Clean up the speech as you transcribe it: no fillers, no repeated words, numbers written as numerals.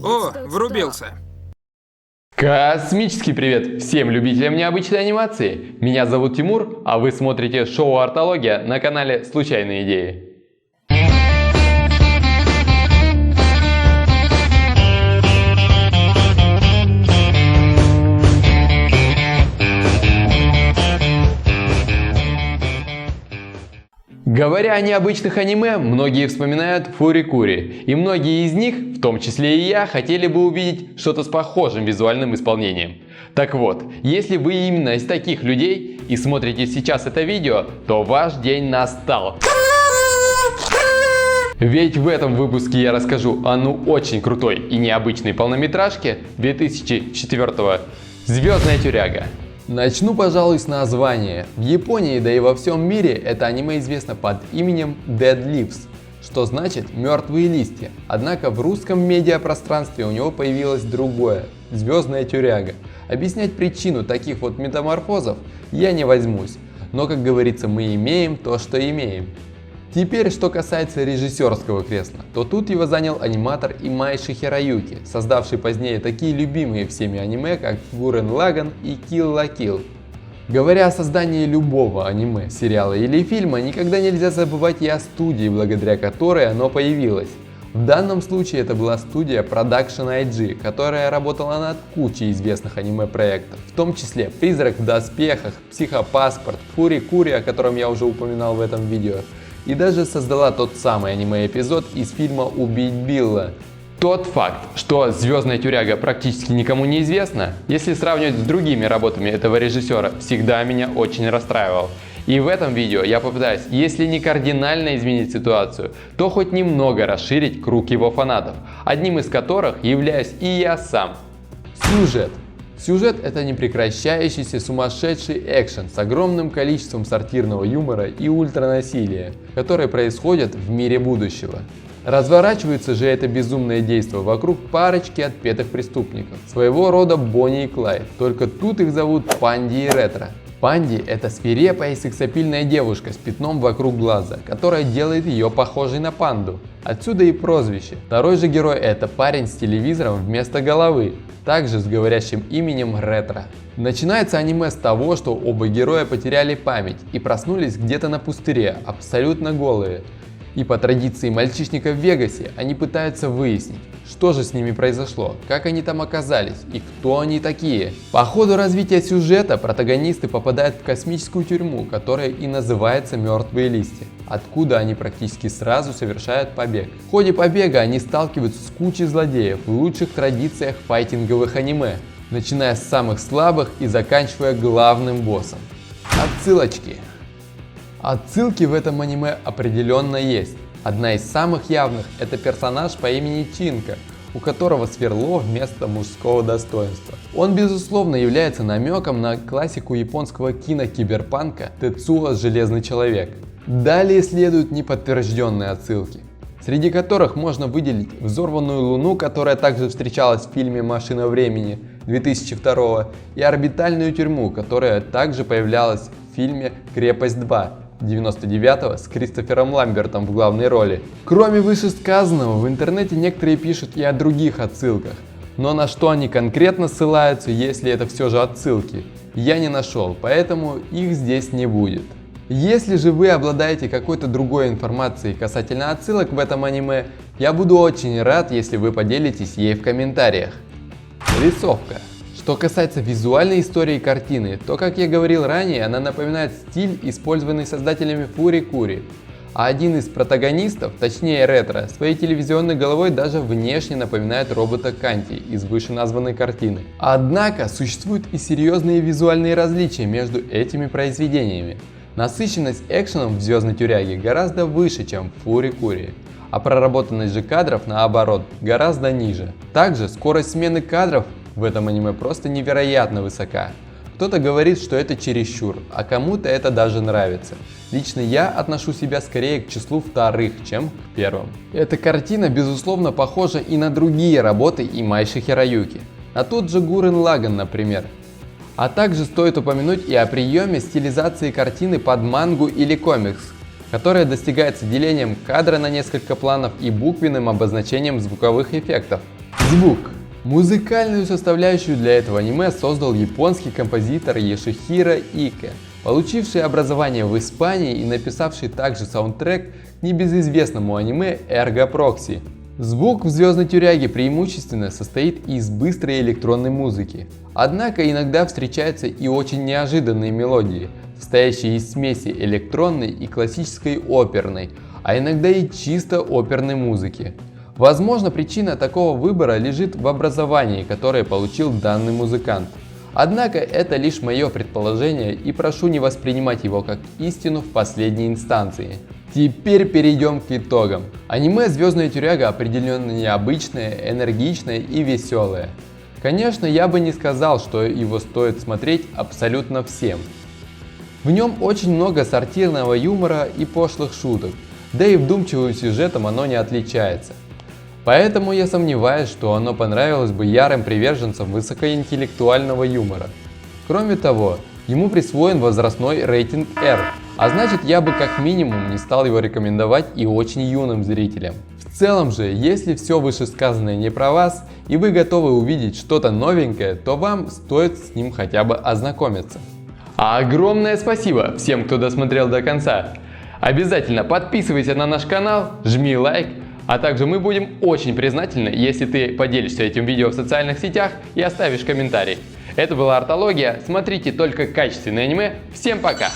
О, врубился. Космический привет всем любителям необычной анимации! Меня зовут Тимур, а вы смотрите шоу «Артология» на канале «Случайные идеи». Говоря о необычных аниме, многие вспоминают фури-кури, и многие из них, в том числе и я, хотели бы увидеть что-то с похожим визуальным исполнением. Так вот, если вы именно из таких людей и смотрите сейчас это видео, то ваш день настал. Ведь в этом выпуске я расскажу о очень крутой и необычной полнометражке 2004-го «Звездная тюряга». Начну, пожалуй, с названия. В Японии, да и во всем мире, это аниме известно под именем Dead Leaves, что значит «мертвые листья». Однако в русском медиапространстве у него появилось другое – «Звездная тюряга». Объяснять причину таких вот метаморфозов я не возьмусь, но, как говорится, мы имеем то, что имеем. Теперь, что касается режиссерского кресла, то тут его занял аниматор Имайши Хироюки, создавший позднее такие любимые всеми аниме, как Гуррен Лаганн и Kill la Kill. Говоря о создании любого аниме, сериала или фильма, никогда нельзя забывать и о студии, благодаря которой оно появилось. В данном случае это была студия Production IG, которая работала над кучей известных аниме-проектов, в том числе «Призрак в доспехах», «Психопаспорт», «Фури-кури», о котором я уже упоминал в этом видео, и даже создала тот самый аниме-эпизод из фильма «Убить Билла». Тот факт, что «Звездная тюряга» практически никому не известна, если сравнивать с другими работами этого режиссера, всегда меня очень расстраивал. И в этом видео я попытаюсь, если не кардинально изменить ситуацию, то хоть немного расширить круг его фанатов, одним из которых являюсь и я сам. Сюжет. Сюжет – это непрекращающийся сумасшедший экшен с огромным количеством сортирного юмора и ультранасилия, который происходит в мире будущего. Разворачивается же это безумное действо вокруг парочки отпетых преступников, своего рода Бонни и Клайд, только тут их зовут Панди и Ретро. Панди – это свирепая и сексапильная девушка с пятном вокруг глаза, которая делает ее похожей на панду. Отсюда и прозвище. Второй же герой – это парень с телевизором вместо головы, также с говорящим именем Ретро. Начинается аниме с того, что оба героя потеряли память и проснулись где-то на пустыре, абсолютно голые. И по традиции мальчишника в Вегасе они пытаются выяснить, что же с ними произошло, как они там оказались и кто они такие. По ходу развития сюжета протагонисты попадают в космическую тюрьму, которая и называется «Мертвые листья», откуда они практически сразу совершают побег. В ходе побега они сталкиваются с кучей злодеев в лучших традициях файтинговых аниме, начиная с самых слабых и заканчивая главным боссом. Отсылочки. Отсылки в этом аниме определенно есть. Одна из самых явных – это персонаж по имени Чинка, у которого сверло вместо мужского достоинства. Он, безусловно, является намеком на классику японского кино-киберпанка Тецуо Железный Человек. Далее следуют неподтвержденные отсылки, среди которых можно выделить взорванную Луну, которая также встречалась в фильме «Машина времени» 2002, и орбитальную тюрьму, которая также появлялась в фильме «Крепость 2» 99-го с Кристофером Ламбертом в главной роли. Кроме вышесказанного, в интернете некоторые пишут и о других отсылках, но на что они конкретно ссылаются, если это все же отсылки, я не нашел, поэтому их здесь не будет. Если же вы обладаете какой-то другой информацией касательно отсылок в этом аниме, я буду очень рад, если вы поделитесь ей в комментариях. Рисовка. Что касается визуальной истории картины, то, как я говорил ранее, она напоминает стиль, использованный создателями Фури-кури. А один из протагонистов, точнее Ретро, своей телевизионной головой даже внешне напоминает робота Канти из вышеназванной картины. Однако существуют и серьезные визуальные различия между этими произведениями. Насыщенность экшеном в «Звездной тюряге» гораздо выше, чем в Фури-кури, а проработанность же кадров, наоборот, гораздо ниже. Также скорость смены кадров в этом аниме просто невероятно высока. Кто-то говорит, что это чересчур, а кому-то это даже нравится. Лично я отношу себя скорее к числу вторых, чем к первым. Эта картина, безусловно, похожа и на другие работы Имайши Хироюки. На тот же Гуррен Лаганн, например. А также стоит упомянуть и о приеме стилизации картины под мангу или комикс, которая достигается делением кадра на несколько планов и буквенным обозначением звуковых эффектов. Звук. Музыкальную составляющую для этого аниме создал японский композитор Йошихиро Ике, получивший образование в Испании и написавший также саундтрек к небезызвестному аниме Ergo Proxy. Звук в «Звездной тюряге» преимущественно состоит из быстрой электронной музыки. Однако иногда встречаются и очень неожиданные мелодии, состоящие из смеси электронной и классической оперной, а иногда и чисто оперной музыки. Возможно, причина такого выбора лежит в образовании, которое получил данный музыкант. Однако это лишь мое предположение, и прошу не воспринимать его как истину в последней инстанции. Теперь перейдем к итогам. Аниме «Звездная тюряга» определенно необычное, энергичное и веселое. Конечно, я бы не сказал, что его стоит смотреть абсолютно всем. В нем очень много сатирного юмора и пошлых шуток, да и вдумчивым сюжетом оно не отличается. Поэтому я сомневаюсь, что оно понравилось бы ярым приверженцам высокоинтеллектуального юмора. Кроме того, ему присвоен возрастной рейтинг R, а значит, я бы как минимум не стал его рекомендовать и очень юным зрителям. В целом же, если все вышесказанное не про вас и вы готовы увидеть что-то новенькое, то вам стоит с ним хотя бы ознакомиться. Огромное спасибо всем, кто досмотрел до конца. Обязательно подписывайся на наш канал, жми лайк, а также мы будем очень признательны, если ты поделишься этим видео в социальных сетях и оставишь комментарий. Это была Артология, смотрите только качественное аниме, всем пока!